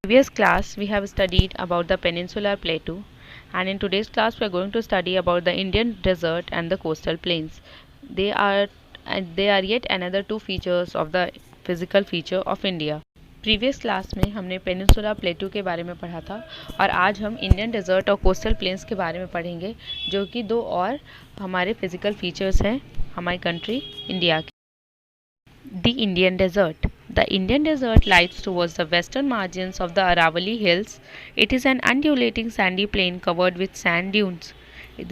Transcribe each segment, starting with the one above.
Previous class we have studied about the peninsular plateau, and in today's class we are going to study about the Indian desert and the coastal plains. They are they are yet another two features of the physical feature of India. Previous class में हमने peninsula प्लेटू के बारे में पढ़ा था और आज हम इंडियन डेजर्ट और कोस्टल प्लेन्स के बारे में पढ़ेंगे, जो कि दो और हमारे फिजिकल फीचर्स हैं हमारी कंट्री इंडिया की. The Indian desert. The Indian desert lies towards the western margins of the Aravalli Hills. It is an undulating sandy plain covered with sand dunes.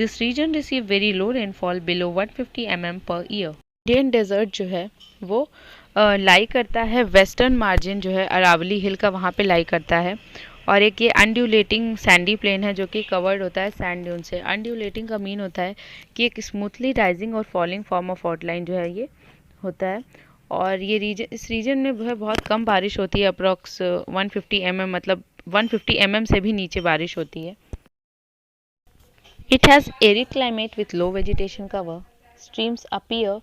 This region receives very low rainfall below 150 mm per year. Indian desert जो है वो लाई करता है western margin जो है अरावली हिल का, वहाँ पे लाई करता है. और एक ये अनड्यूलेटिंग सैंडी प्लेन है जो कि कवर्ड होता है सैंड ड्यून से. अनड्यूलेटिंग का मीन होता है कि एक स्मूथली राइजिंग और फॉलिंग फॉर्म ऑफ आउटलाइन जो है ये होता है. और ये इस रीजन में वह बहुत कम बारिश होती है, अप्रॉक्स 150 mm, मतलब 150 mm से भी नीचे बारिश होती है. It has arid climate with low vegetation cover. Streams appear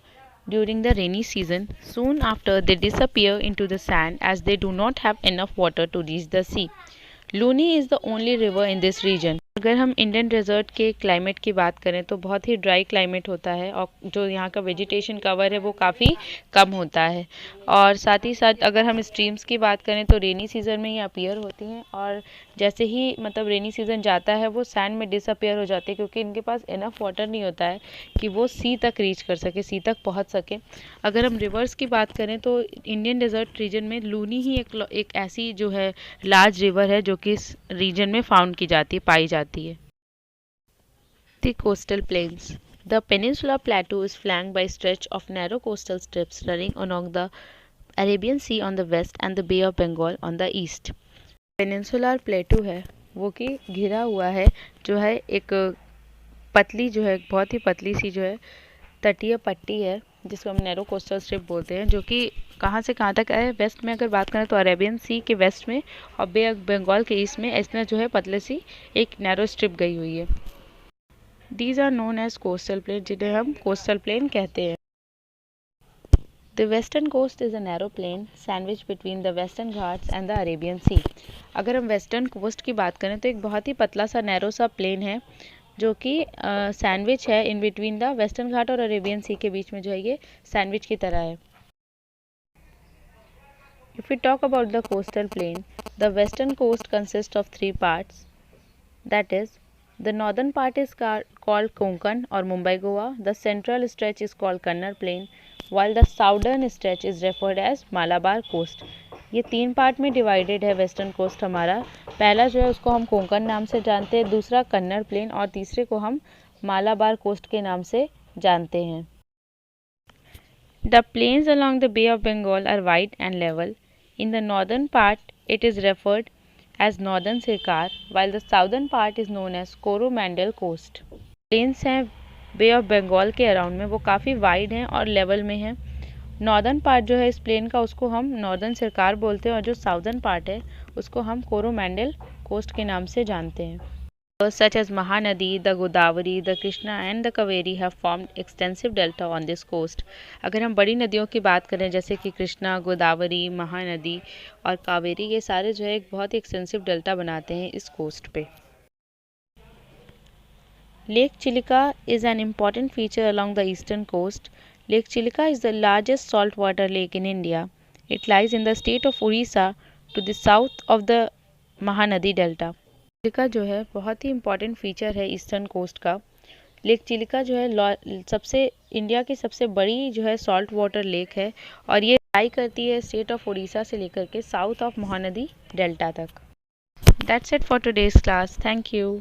during the rainy season. Soon after they disappear into the sand as they do not have enough water to reach the sea. Luni is the only river in this region. अगर हम Indian desert के climate की बात करें तो बहुत ही dry climate होता है और जो यहाँ का वेजिटेशन कवर है वो काफ़ी कम होता है. और साथ ही साथ अगर हम स्ट्रीम्स की बात करें तो रेनी सीज़न में ये अपीयर होती हैं और जैसे ही मतलब रेनी सीज़न जाता है वो सैंड में डिसअपीयर हो जाते हैं, क्योंकि इनके पास इनफ वाटर नहीं होता है कि वो सी तक रीच कर सके, सी तक पहुँच सके. अगर हम रिवर्स की बात करें तो इंडियन डेजर्ट रीजन में लूनी ही एक ऐसी जो है लार्ज रिवर है जो कि इस रीजन में फाउंड की जाती है, पाई जाती है. The coastal plains. The Peninsula Plateau is flanked by a stretch of narrow coastal strips running along the Arabian Sea on the west and the Bay of Bengal on the east. Peninsular Plateau है वो कि घिरा हुआ है जो है एक पतली जो है बहुत ही पतली सी जो है तटीय पट्टी है जिसको हम नैरो कोस्टल स्ट्रिप बोलते हैं, जो कि कहाँ से कहाँ तक है. वेस्ट में अगर बात करें तो अरेबियन सी के वेस्ट में और बे ऑफ बंगाल के ईस्ट में इसमें जो है पतले सी एक नैरो स्ट्रिप गई हुई है. These are known as coastal plains, जिन्हें हम coastal plain कहते हैं. The western coast is a narrow plain sandwiched between the Western Ghats and the Arabian Sea. अगर हम वेस्टर्न कोस्ट की बात करें तो एक बहुत ही पतला सा नैरो सा प्लेन है जो कि सैंडविच है इन बिटवीन द वेस्टर्न घाट और अरेबियन सी के बीच में जो है ये सैंडविच की तरह है. If we talk about the coastal plain, the western coast consists of three parts. That is, the northern part is called Konkan or Mumbai Goa. The central stretch is called Kannada Plain, while the southern stretch is referred as Malabar Coast. ये तीन part में divided है western coast हमारा. पहला जो है उसको हम कोंकण नाम से जानते हैं, दूसरा कन्नड़ प्लेन और तीसरे को हम मालाबार कोस्ट के नाम से जानते हैं. The plains along the Bay of Bengal are wide and level. In the northern part, it is referred as Northern Sircar, while the southern part is known as Coromandel Coast. Plains हैं bay of Bengal के around में, वो काफ़ी wide हैं और level में हैं. Northern part जो है इस प्लेन का उसको हम नॉर्दर्न सरकार बोलते हैं और जो साउदर्न पार्ट है उसको हम कोरोमंडल कोस्ट के नाम से जानते हैं. Such as Mahanadi, the Godavari, the Krishna and the Kaveri have formed extensive delta on this coast. अगर हम बड़ी नदियों की बात करें जैसे कि कृष्णा, गोदावरी, महानदी और कावेरी, ये सारे जो है एक बहुत ही एक्सटेंसिव डेल्टा बनाते हैं इस कोस्ट पे. Lake Chilika is an important feature along the eastern coast. Lake Chilika is the largest saltwater lake in India. It lies in the state of Orissa to the south of the Mahanadi Delta. Chilika जो है बहुत ही important feature है eastern coast का. Lake Chilika जो है सबसे India की सबसे बड़ी जो है सॉल्ट वाटर लेक है और ये लाई करती है स्टेट ऑफ उड़ीसा से लेकर के साउथ ऑफ महानदी डेल्टा तक. That's it for today's class. Thank you.